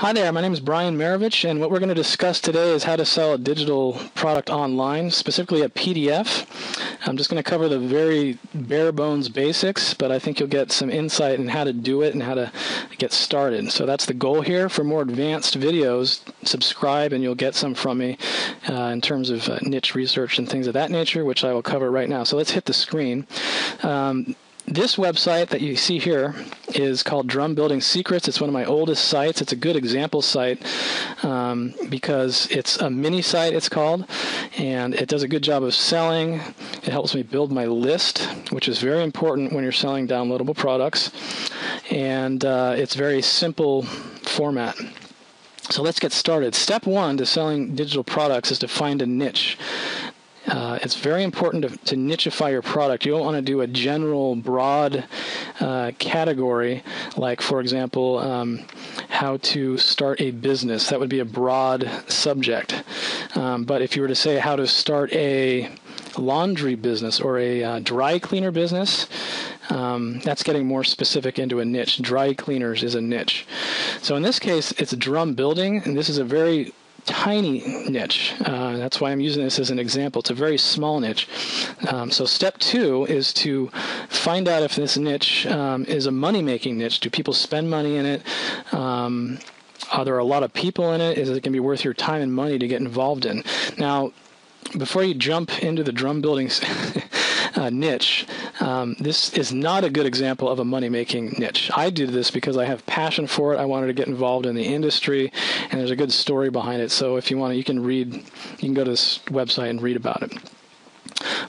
Hi there, my name is Brian Marovich, and what we're going to discuss today is how to sell a digital product online, specifically a PDF. I'm just going to cover the very bare bones basics, but I think you'll get some insight in how to do it and how to get started. So that's the goal here. For more advanced videos, subscribe and you'll get some from me in terms of niche research and things of that nature, which I will cover right now. So let's hit the screen. This website that you see here is called Drum Building Secrets. It's one of my oldest sites. It's a good example site because it's a mini site, it's called, and it does a good job of selling. It helps me build my list, which is very important when you're selling downloadable products, and it's very simple format. So let's get started. Step one to selling digital products is to find a niche. It's very important to nicheify your product. You don't want to do a general, broad category, like, for example, how to start a business. That would be a broad subject. But if you were to say how to start a laundry business or a dry cleaner business, that's getting more specific into a niche. Dry cleaners is a niche. So in this case, it's drum building, and this is a very tiny niche. That's why I'm using this as an example. It's a very small niche. So step two is to find out if this niche is a money-making niche. Do people spend money in it? Are there a lot of people in it? Is it going to be worth your time and money to get involved in? Now, before you jump into the drum building niche, this is not a good example of a money-making niche. I did this because I have passion for it. I wanted to get involved in the industry, and there's a good story behind it. So if you want to, you can go to this website and read about it.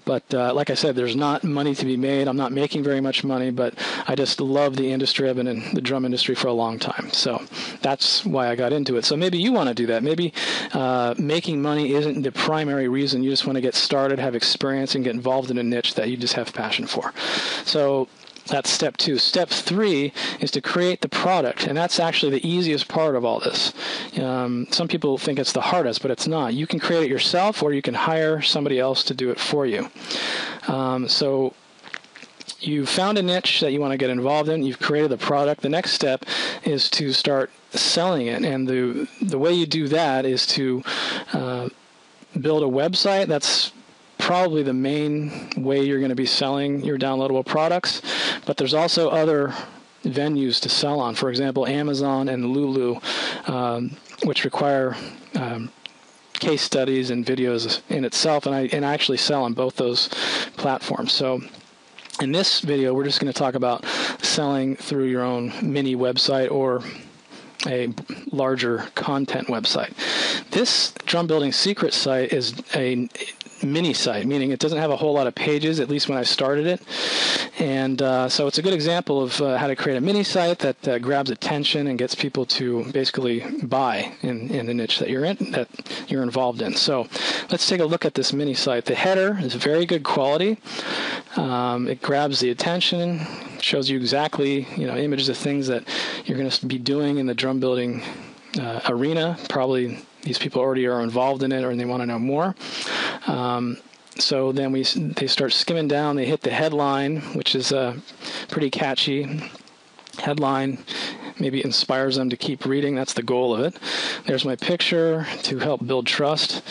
But like I said, there's not money to be made. I'm not making very much money, but I just love the industry. I've been in the drum industry for a long time. So that's why I got into it. So maybe you want to do that. Maybe making money isn't the primary reason. You just want to get started, have experience, and get involved in a niche that you just have passion for. So that's step two. Step three is to create the product, and that's actually the easiest part of all this. Some people think it's the hardest, but it's not. You can create it yourself, or you can hire somebody else to do it for you. So you found a niche that you want to get involved in. You've created the product. The next step is to start selling it, and the way you do that is to build a website. That's probably the main way you're going to be selling your downloadable products, but there's also other venues to sell on. For example, Amazon and Lulu, which require case studies and videos in itself, and I actually sell on both those platforms. So in this video, we're just going to talk about selling through your own mini website or a larger content website. This Drum Building Secret site is a mini site, meaning it doesn't have a whole lot of pages, at least when I started it. And so it's a good example of how to create a mini site that grabs attention and gets people to basically buy in the niche that you're involved in. So let's take a look at this mini site. The header is very good quality. It grabs the attention, shows you exactly, images of things that you're going to be doing in the drum building arena. Probably these people already are involved in it, or they want to know more. So then they start skimming down. They hit the headline, which is a pretty catchy headline. Maybe it inspires them to keep reading. That's the goal of it. There's my picture to help build trust.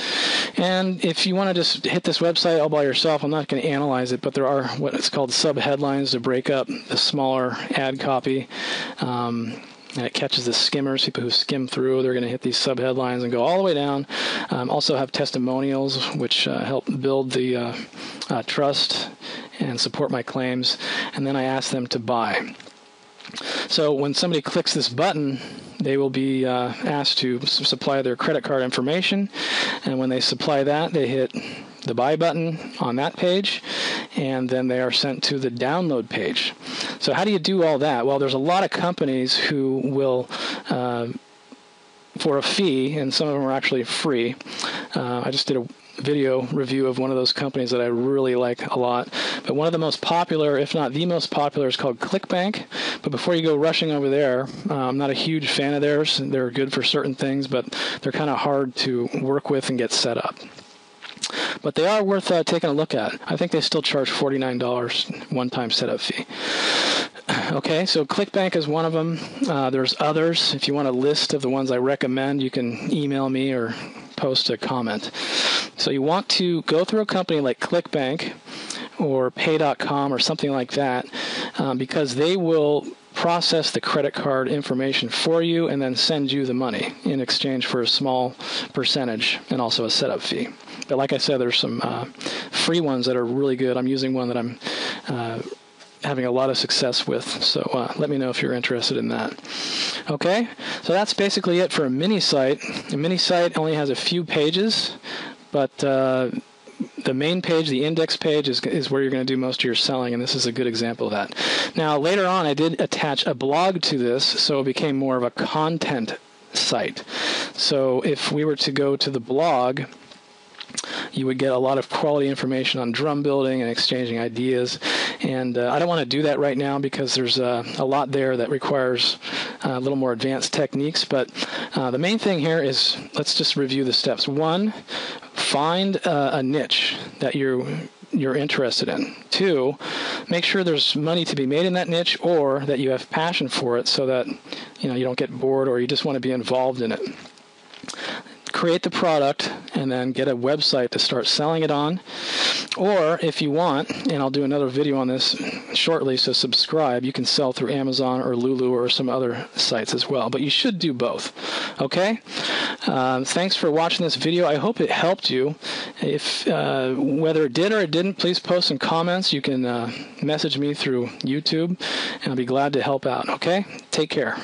And if you want to just hit this website all by yourself, I'm not going to analyze it, but there are what is called sub-headlines to break up the smaller ad copy. And it catches the skimmers, people who skim through. They're going to hit these sub-headlines and go all the way down. Also have testimonials, which help build the trust and support my claims. And then I ask them to buy. So when somebody clicks this button, they will be asked to supply their credit card information. And when they supply that, they hit the buy button on that page, and then they are sent to the download page. So how do you do all that? Well, there's a lot of companies who will, for a fee, and some of them are actually free. I just did a video review of one of those companies that I really like a lot. But one of the most popular, if not the most popular, is called ClickBank. But before you go rushing over there, I'm not a huge fan of theirs. They're good for certain things, but they're kind of hard to work with and get set up. but they are worth taking a look at. I think they still charge $49 one-time setup fee. Okay, so ClickBank is one of them. There's others. If you want a list of the ones I recommend, you can email me or post a comment. So you want to go through a company like ClickBank or Pay.com or something like that, because they will process the credit card information for you and then send you the money in exchange for a small percentage and also a setup fee. But like I said, there's some free ones that are really good. I'm using one that I'm having a lot of success with, so let me know if you're interested in that. Okay, so that's basically it for a mini site. A mini site only has a few pages, but the main page, the index page, is where you're going to do most of your selling, and this is a good example of that. Now, later on, I did attach a blog to this, so it became more of a content site. So if we were to go to the blog, you would get a lot of quality information on drum building and exchanging ideas. And I don't want to do that right now because there's a lot there that requires a little more advanced techniques. But the main thing here is, let's just review the steps. 1, find a niche that you're interested in. 2, make sure there's money to be made in that niche, or that you have passion for it so that you don't get bored or you just want to be involved in it. Create the product and then get a website to start selling it on. Or if you want, and I'll do another video on this shortly, so subscribe, you can sell through Amazon or Lulu or some other sites as well. But you should do both. Okay? Thanks for watching this video. I hope it helped you. If whether it did or it didn't, please post some comments. You can message me through YouTube, and I'll be glad to help out. Okay? Take care.